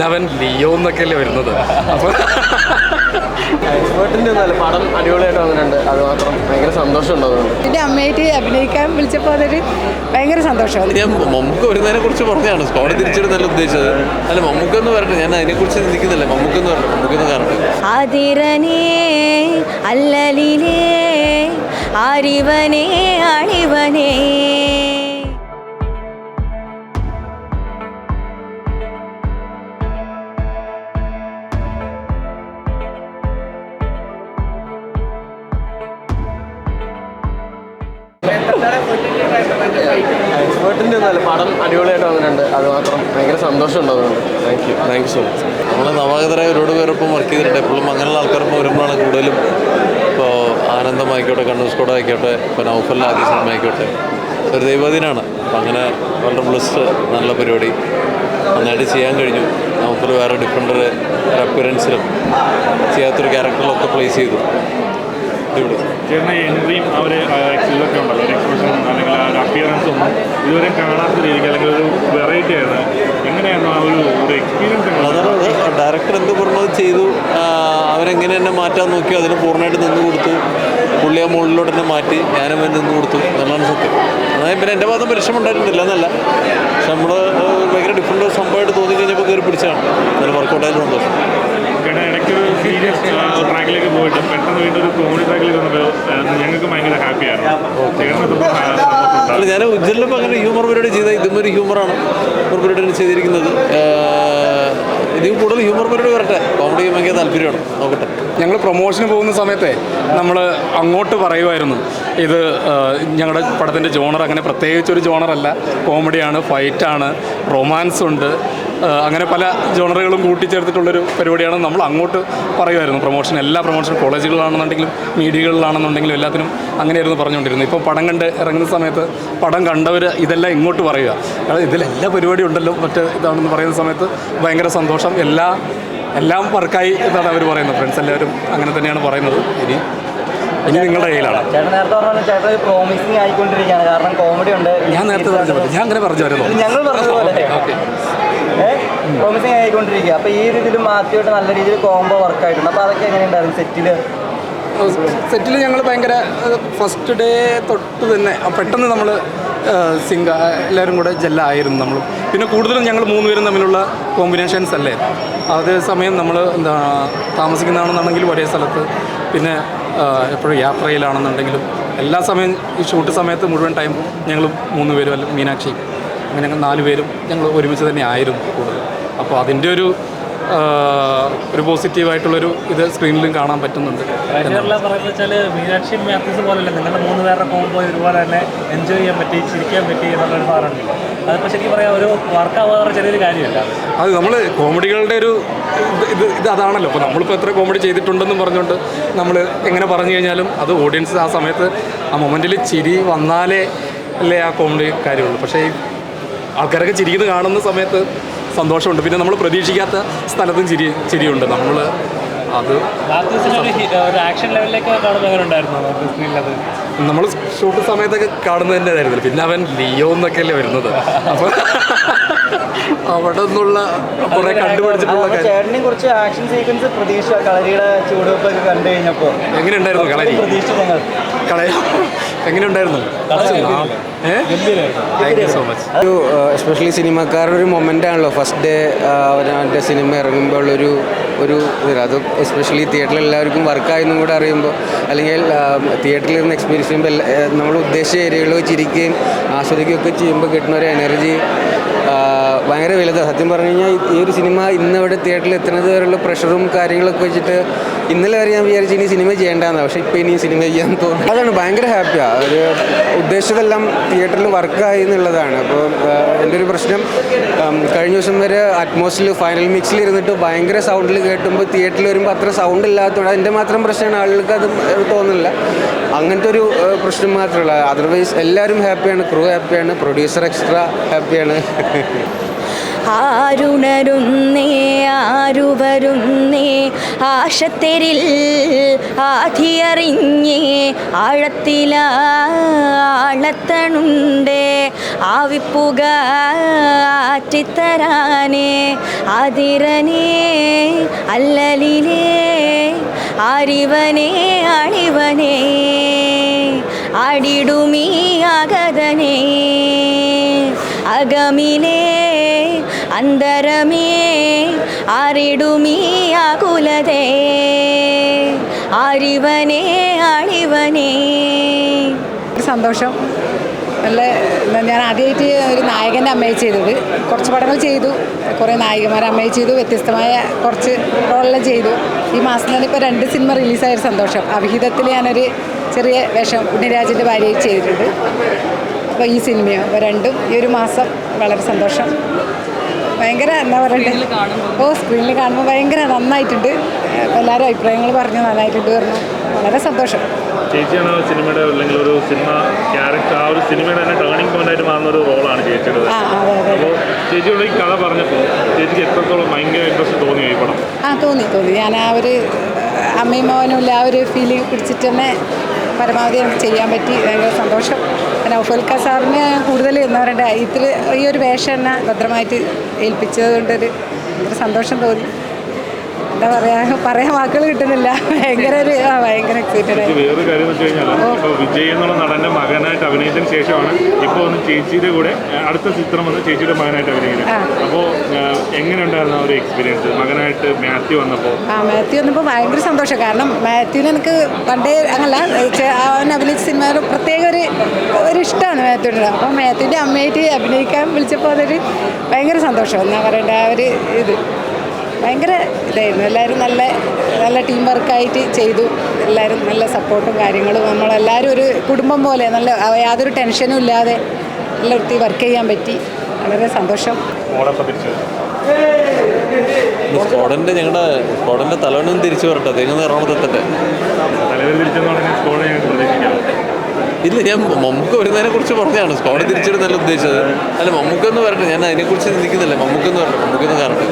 അവൻ ലിയോ എന്നൊക്കെയല്ലേ വരുന്നത്. അപ്പോൾ എക്സ്പേർട്ടിൻ്റെ ഒന്നല്ല, പടം അടിപൊളിയായിട്ട് വന്നിട്ടുണ്ട്. അത് മാത്രം ഭയങ്കര സന്തോഷമുണ്ട്. അതുകൊണ്ട് എൻ്റെ അമ്മയായിട്ട് അഭിനയിക്കാൻ വിളിച്ചപ്പോൾ അതൊരു ഭയങ്കര സന്തോഷമാണ്. ഞാൻ മമ്മൂക്ക വരുന്നതിനെ കുറിച്ച് പറഞ്ഞതാണ് സ്കോഡ് തിരിച്ചിടുന്നല്ല ഉദ്ദേശിച്ചത്. അല്ല, മമ്മൂക്കൊന്ന് വരട്ടെ, ഞാൻ അതിനെക്കുറിച്ച് ചിന്തിക്കുന്നില്ല. മമ്മൂക്കൊന്ന് വരട്ടെ, മമ്മൂക്കൊന്ന് കാണട്ടെ. ആതിരനേ അല്ലലിലേ ആരിവനേ അണിവനേ എക്സ്പേർട്ടിൻ്റെ ഒന്നല്ല, പടം അടിപൊളിയായിട്ട് വന്നിട്ടുണ്ട്. അത് മാത്രം ഭയങ്കര സന്തോഷമുണ്ട്. അതുകൊണ്ട് താങ്ക് യു സോ മച്ച്. നമ്മൾ നവാഗതരായ ഒരുപാട് പേരൊപ്പം വർക്ക് ചെയ്തിട്ടുണ്ട്. എപ്പോഴും അങ്ങനെയുള്ള ആൾക്കാരൊപ്പം വരുമ്പോഴാണ് കൂടുതലും. ഇപ്പോൾ ആനന്ദമായിക്കോട്ടെ, കണ്ണൂർ സ്കോഡ് ആയിക്കോട്ടെ, ഇപ്പോൾ നൗഫൽ ആദ്യ സിനിമ ആയിക്കോട്ടെ, ഒരു ദൈവാധീനമാണ്. അപ്പം അങ്ങനെ വളരെ ബ്ലസ്ഡ്, നല്ല പരിപാടി നന്നായിട്ട് ചെയ്യാൻ കഴിഞ്ഞു. നൗഫൽ വേറെ ഡിഫറെൻ്റ് ഒരു അപ്പിയറൻസിലും ചെയ്യാത്തൊരു ക്യാരക്ടറിലൊക്കെ പ്ലേസ് ചെയ്തു. ചേട്ടൻ എൻട്രിയും അവർ ഇതൊക്കെ ഉണ്ടല്ലോ, ഒരു എക്സ്പ്രഷൻ അല്ലെങ്കിൽ ആ ഒരു അപ്പിയറൻസ് ഒന്നും ഇതുവരെ കാണാത്ത രീതിക്ക് അല്ലെങ്കിൽ ഒരു വെറൈറ്റി ആയിരുന്നു. എങ്ങനെയായിരുന്നു ആ ഒരു എക്സ്പീരിയൻസ്? അതാണ് ഡയറക്ടർ എന്ത് പറഞ്ഞത് ചെയ്തു. അവരെങ്ങനെ എന്നെ മാറ്റാൻ നോക്കി, അതിന് പൂർണ്ണമായിട്ട് നിന്ന് കൊടുത്തു. പുള്ളി ആ മുകളിലോട്ട് തന്നെ മാറ്റി, ഞാനും നിന്ന് കൊടുത്തു എന്നുള്ളതാണ് സത്യം. അതായത് പിന്നെ എൻ്റെ ഭാഗത്ത് പരിശ്രമം ഉണ്ടായിരുന്നില്ല എന്നല്ല, പക്ഷെ നമ്മൾ ഭയങ്കര ഡിഫറെൻ്റ് സംഭവമായിട്ട് തോന്നി കഴിഞ്ഞപ്പോൾ കയറി പിടിച്ചാണ്. അതിന് വർക്കൗട്ടായാലും സന്തോഷം. ഇടയ്ക്കൊരു സീരിയസ് ട്രാക്കിലേക്ക് പോയിട്ട് പെട്ടെന്ന് വീണ്ടും ഒരു കോമഡി ട്രാക്കിലേക്ക് വന്നപ്പോൾ ഞങ്ങൾക്ക് ഭയങ്കര ഹാപ്പിയായിരുന്നു. അല്ല, ഞാൻ ഉജ്ജ്വലിപ്പോൾ അങ്ങനെ ഹ്യൂമർ പരിപാടി ചെയ്താൽ ഇതും ഒരു ഹ്യൂമറാണ് ഹ്യൂമർ പരിപാടി ചെയ്തിരിക്കുന്നത്. ഇനിയും കൂടുതൽ ഹ്യൂമർ പരിപാടി വരട്ടെ. കോമഡി ഭയങ്കര താല്പര്യമാണ്, നോക്കട്ടെ. ഞങ്ങൾ പ്രൊമോഷന് പോകുന്ന സമയത്തെ നമ്മൾ അങ്ങോട്ട് പറയുമായിരുന്നു, ഇത് ഞങ്ങളുടെ പടത്തിൻ്റെ ജോണർ അങ്ങനെ പ്രത്യേകിച്ചൊരു ജോണറല്ല, കോമഡിയാണ്, ഫൈറ്റാണ്, റൊമാൻസ് ഉണ്ട്, അങ്ങനെ പല ജോണറുകളും കൂട്ടിച്ചേർത്തിട്ടുള്ളൊരു പരിപാടിയാണ് നമ്മൾ അങ്ങോട്ട് പറയുമായിരുന്നു. എല്ലാ പ്രൊമോഷനും കോളേജുകളിലാണെന്നുണ്ടെങ്കിലും മീഡിയകളിലാണെന്നുണ്ടെങ്കിലും എല്ലാത്തിനും അങ്ങനെയായിരുന്നു പറഞ്ഞുകൊണ്ടിരുന്നത്. ഇപ്പോൾ പടം കണ്ട് ഇറങ്ങുന്ന സമയത്ത് പടം കണ്ടവർ ഇതെല്ലാം ഇങ്ങോട്ട് പറയുക, ഇതിലെല്ലാ പരിപാടിയും ഉണ്ടല്ലോ മറ്റ് ഇതാണെന്ന് പറയുന്ന സമയത്ത് ഭയങ്കര സന്തോഷം. എല്ലാം വർക്കായി എന്നാണ് അവർ പറയുന്നത്. ഫ്രണ്ട്സ് എല്ലാവരും അങ്ങനെ തന്നെയാണ് പറയുന്നത്. ഇനി നിങ്ങളുടെ കയ്യിലാണ്. ചേട്ടൻ നേരത്തെ പറഞ്ഞ ചേട്ടൻ പ്രോമിസിങ് ആയിക്കൊണ്ടിരിക്കുകയാണ്. കാരണം കോമഡി ഉണ്ട്. ഞാൻ നേരത്തെ ഞാൻ അങ്ങനെ പറഞ്ഞു വരുന്നു. ഞങ്ങൾ പറഞ്ഞതുപോലെ പ്രോമിസിങ് ആയിക്കൊണ്ടിരിക്കുക. അപ്പോൾ ഈ ഒരു ഇതിൽ മാറ്റിയിട്ട് നല്ല രീതിയിൽ കോംബോ വർക്കായിട്ടുണ്ട്. അപ്പോൾ അതൊക്കെ എങ്ങനെയുണ്ടായിരുന്നു സെറ്റിൽ? ഞങ്ങൾ ഭയങ്കര ഫസ്റ്റ് ഡേ തൊട്ട് തന്നെ പെട്ടെന്ന് നമ്മൾ എല്ലാവരും കൂടെ ജെല്ലായിരുന്നു. നമ്മൾ പിന്നെ കൂടുതലും ഞങ്ങൾ 3 പേരും തമ്മിലുള്ള കോമ്പിനേഷൻസ് അല്ലേ. അതേ സമയം നമ്മൾ താമസിക്കുന്നതാണെന്നുണ്ടെങ്കിലും ഒരേ സ്ഥലത്ത്, പിന്നെ എപ്പോഴും യാത്രയിലാണെന്നുണ്ടെങ്കിലും എല്ലാ സമയം ഈ ഷൂട്ട് സമയത്ത് മുഴുവൻ ടൈം ഞങ്ങൾ 3 പേരും, അല്ല മീനാക്ഷി, അങ്ങനെ ഞങ്ങൾ 4 പേരും ഞങ്ങൾ ഒരുമിച്ച് തന്നെ ആയിരുന്നു കൂടുതൽ. അപ്പോൾ അതിൻ്റെ ഒരു പോസിറ്റീവായിട്ടുള്ളൊരു ഇത് സ്ക്രീനിലും കാണാൻ പറ്റുന്നുണ്ട്. പറയുന്നത് മീനാക്ഷിയും മാത്യൂസ് പോലല്ലേ നിങ്ങളുടെ 3 പേരുടെ കോംബോ ഒരുപോലെ തന്നെ എൻജോയ് ചെയ്യാൻ പറ്റി, ചിരിക്കാൻ പറ്റി എന്നുള്ളൊരു സാധനമുണ്ട്. അതിപ്പോൾ ശരിക്കും പറയാം ഒരു വർക്കാവാറ് ചെറിയൊരു കാര്യമല്ല. അത് നമ്മൾ കോമഡികളുടെ ഒരു ഇത് അതാണല്ലോ. അപ്പോൾ നമ്മളിപ്പോൾ എത്ര കോമഡി ചെയ്തിട്ടുണ്ടെന്നും പറഞ്ഞുകൊണ്ട് നമ്മൾ എങ്ങനെ പറഞ്ഞു കഴിഞ്ഞാലും അത് ഓഡിയൻസ് ആ സമയത്ത് ആ മൊമെൻറ്റിൽ ചിരി വന്നാലേ അല്ലേ ആ കോമഡി കാര്യമുള്ളൂ. പക്ഷേ ഈ ആൾക്കാരൊക്കെ ചിരിക്കുന്നത് കാണുന്ന സമയത്ത് സന്തോഷമുണ്ട്. പിന്നെ നമ്മൾ പ്രതീക്ഷിക്കാത്ത സ്ഥലത്തും ചിരിയുണ്ട്. നമ്മൾ അത് ഒരു ആക്ഷൻ ലെവലിലേക്ക് കാണുമ്പോൾ എങ്ങനെ ഉണ്ടായിരുന്നു സ്ക്രീനിലത്? നമ്മൾ ഷൂട്ട് സമയത്തൊക്കെ കാണുന്നത് തന്നെ ആയിരുന്നില്ല. പിന്നെ അവൻ ലിയോ എന്നൊക്കെയല്ലേ വരുന്നത്. അപ്പോൾ അവിടെ നിന്നുള്ള കുറെ കണ്ടുപിടിച്ചിട്ടുള്ള ചേട്ടനെ കുറിച്ച് ആക്ഷൻ സീക്വൻസ് പ്രതീക്ഷ കളരിയുടെ ചൂടുവെപ്പൊക്കെ കണ്ടു കഴിഞ്ഞപ്പോൾ എങ്ങനെയുണ്ടായിരുന്നു കളരി? എങ്ങനെയുണ്ടായിരുന്നു? Thank you so much. ഒരു എസ്പെഷ്യലി സിനിമക്കാരുടെ ഒരു മൊമെൻ്റ് ആണല്ലോ ഫസ്റ്റ് ഡേ അവൻ്റെ സിനിമ ഇറങ്ങുമ്പോൾ ഒരു ഇത്. അത് എസ്പെഷ്യലി തിയേറ്ററിൽ എല്ലാവർക്കും വർക്കായെന്നും കൂടെ അറിയുമ്പോൾ, അല്ലെങ്കിൽ തിയേറ്ററിൽ നിന്ന് എക്സ്പീരിയൻസ് ചെയ്യുമ്പോൾ നമ്മൾ ഉദ്ദേശിച്ച ഏരിയകളിൽ ചിരിക്കുകയും ആസ്വദിക്കുകയൊക്കെ ചെയ്യുമ്പോൾ കിട്ടുന്ന ഒരു എനർജി ഭയങ്കര വലുതാണ്. സത്യം പറഞ്ഞു കഴിഞ്ഞാൽ ഈ ഒരു സിനിമ ഇന്നിവിടെ തിയേറ്ററിൽ എത്തുന്നത് വരെയുള്ള പ്രഷറും കാര്യങ്ങളൊക്കെ വെച്ചിട്ട് ഇന്നലെ വരെ ഞാൻ വിചാരിച്ചു ഇനി സിനിമ ചെയ്യേണ്ടതാണ്. പക്ഷേ ഇപ്പോൾ ഇനി സിനിമ ചെയ്യാൻ തോന്നുന്നു. അതാണ് ഭയങ്കര ഹാപ്പിയാണ്. ഒരു ഉദ്ദേശിച്ചതെല്ലാം തിയേറ്ററിൽ വർക്കായി എന്നുള്ളതാണ്. അപ്പോൾ എൻ്റെ ഒരു പ്രശ്നം കഴിഞ്ഞ ദിവസം വരെ അറ്റ്മോസ്ഫിയർ ഫൈനൽ മിക്സിൽ ഇരുന്നിട്ട് ഭയങ്കര സൗണ്ടിൽ കേട്ടുമ്പോൾ തിയേറ്ററിൽ വരുമ്പോൾ അത്ര സൗണ്ട് ഇല്ലാത്തതുകൊണ്ട് അതിൻ്റെ മാത്രം പ്രശ്നമാണ്. ആളുകൾക്ക് അത് തോന്നുന്നില്ല. അങ്ങനത്തെ ഒരു പ്രശ്നം മാത്രമല്ല. അതർവൈസ് എല്ലാവരും ഹാപ്പിയാണ്, ക്രൂ ഹാപ്പിയാണ്, പ്രൊഡ്യൂസർ എക്സ്ട്രാ ഹാപ്പിയാണ്. ആരുണരുന്നേ ആരു വരുന്നേ ആശത്തെരിൽ ആധിയറിഞ്ഞ് ആഴത്തിലാളത്തണുണ്ട് ആവിപ്പുക ആറ്റിത്തരാനേ ആതിരനേ അല്ലലിലേ ആരിവനേ ആളിവനേ ആടിടുമീ ആഗതനേ അകമിലേ അന്തരമേ ആറിടുമീ ആകുലതേ ആരിവനേ ആളിവനേ. സന്തോഷം. നല്ല ഞാൻ ആദ്യമായിട്ട് ഒരു നായകൻ്റെ അമ്മയെ ചെയ്തത്. കുറച്ച് പടങ്ങൾ ചെയ്തു, കുറേ നായികമാരെ അമ്മയെ ചെയ്തു, വ്യത്യസ്തമായ കുറച്ച് റോളെല്ലാം ചെയ്തു. ഈ മാസം തന്നെ ഇപ്പോൾ 2 സിനിമ റിലീസായൊരു സന്തോഷം. അവിഹിതത്തിൽ ഞാനൊരു ചെറിയ വേഷം ഉണ്ണിരാജിൻ്റെ ഭാര്യയായി ചെയ്തിട്ടുണ്ട്. അപ്പോൾ ഈ സിനിമയോ അപ്പോൾ രണ്ടും ഈ ഒരു മാസം വളരെ സന്തോഷം. ഭയങ്കര എന്താ പറയണ്ടേ, സ്ക്രീനിൽ കാണുമ്പോൾ ഭയങ്കര നന്നായിട്ടുണ്ട്. അപ്പോൾ എല്ലാവരും അഭിപ്രായങ്ങൾ പറഞ്ഞു നന്നായിട്ടുണ്ട് പറഞ്ഞു. വളരെ സന്തോഷം. ചേച്ചിയാണ് സിനിമയുടെ അല്ലെങ്കിൽ ഒരു സിനിമ ക്യാരക്ടർ ആ ഒരു സിനിമയുടെ തന്നെ ടേണിംഗ് പോയിന്റ് ആയിട്ട് മാറുന്ന ഒരു റോളാണ് ചേച്ചിയുടെ. അപ്പോൾ ചേച്ചിയോട് ഈ കഥ പറഞ്ഞപ്പോൾ ചേച്ചിക്ക് എത്രത്തോളം ഭയങ്കര ഇൻട്രസ്റ്റ് തോന്നിയോ ഈ പടം? തോന്നി. ഞാൻ ആ ഒരു അമ്മയും മോനും ഇല്ല ആ ഒരു ഫീലിംഗ് പിടിച്ചിട്ട് തന്നെ പരമാവധി നമുക്ക് ചെയ്യാൻ പറ്റി. ഭയങ്കര സന്തോഷം. നൗഫൽക്ക സാറിന് കൂടുതൽ എന്താ പറയണ്ടേ, ഈ ഒരു വേഷം തന്നെ ഭദ്രമായിട്ട് ഏൽപ്പിച്ചത് കൊണ്ടൊരു സന്തോഷം തോന്നി. എന്താ പറയാൻ വാക്കുകൾ കിട്ടുന്നില്ല. ഭയങ്കര എക്സൈറ്റഡ് ആയി. വേറൊരു കാര്യം എന്ന് വെച്ച് കഴിഞ്ഞാൽ ഇപ്പോൾ വിജയ് എന്നുള്ള നടൻ്റെ മകനായിട്ട് അഭിനയിച്ചതിന് ശേഷമാണ് ഇപ്പോൾ ഒന്ന് ചേച്ചിയുടെ കൂടെ അടുത്ത ചിത്രം വന്ന് ചേച്ചിയുടെ മകനായിട്ട് അഭിനയിക്കുന്നത്. അപ്പോൾ എങ്ങനെ ഉണ്ടായിരുന്നു ആ ഒരു എക്സ്പീരിയൻസ് മകനായിട്ട് മാത്യു വന്നപ്പോൾ? മാത്യു വന്നപ്പോൾ ഭയങ്കര സന്തോഷം. കാരണം മാത്യുവിന് എനിക്ക് പണ്ടേ അങ്ങനല്ല, അവൻ അഭിനയിച്ച സിനിമ പ്രത്യേക ഒരു ഇഷ്ടമാണ് മാത്യുവിൻ്റെ. അപ്പോൾ മാത്യുവിൻ്റെ അമ്മയായിട്ട് അഭിനയിക്കാൻ വിളിച്ചപ്പോൾ അതൊരു ഭയങ്കര സന്തോഷം. എന്താ പറയണ്ട, ആ ഒരു ഇത് ഭയങ്കര ഇതായിരുന്നു. എല്ലാവരും നല്ല ടീം വർക്കായിട്ട് ചെയ്തു. എല്ലാവരും നല്ല സപ്പോർട്ടും കാര്യങ്ങളും. നമ്മളെല്ലാവരും ഒരു കുടുംബം പോലെ നല്ല യാതൊരു ടെൻഷനും ഇല്ലാതെ നല്ല വൃത്തി വർക്ക് ചെയ്യാൻ പറ്റി. വളരെ സന്തോഷം. ഞങ്ങളുടെ തലവനും തിരിച്ചു വരട്ടെ, തെങ്ങ് എറണാകുളത്തെത്തട്ടെ. ഇല്ല, ഞാൻ മമ്മൂക്ക വരുന്നതിനെ കുറിച്ച് പറഞ്ഞതാണ്. സ്കോഡ് തിരിച്ചിടുന്നല്ല ഉദ്ദേശിച്ചത്. അല്ല, മമ്മൂക്കൊന്ന് വരട്ടെ. ഞാൻ അതിനെക്കുറിച്ച് ചിന്തിക്കുന്നില്ല. മമ്മൂക്കൊന്ന് വരട്ടെ, മമ്മൂക്കൊന്ന് കാണട്ടെ.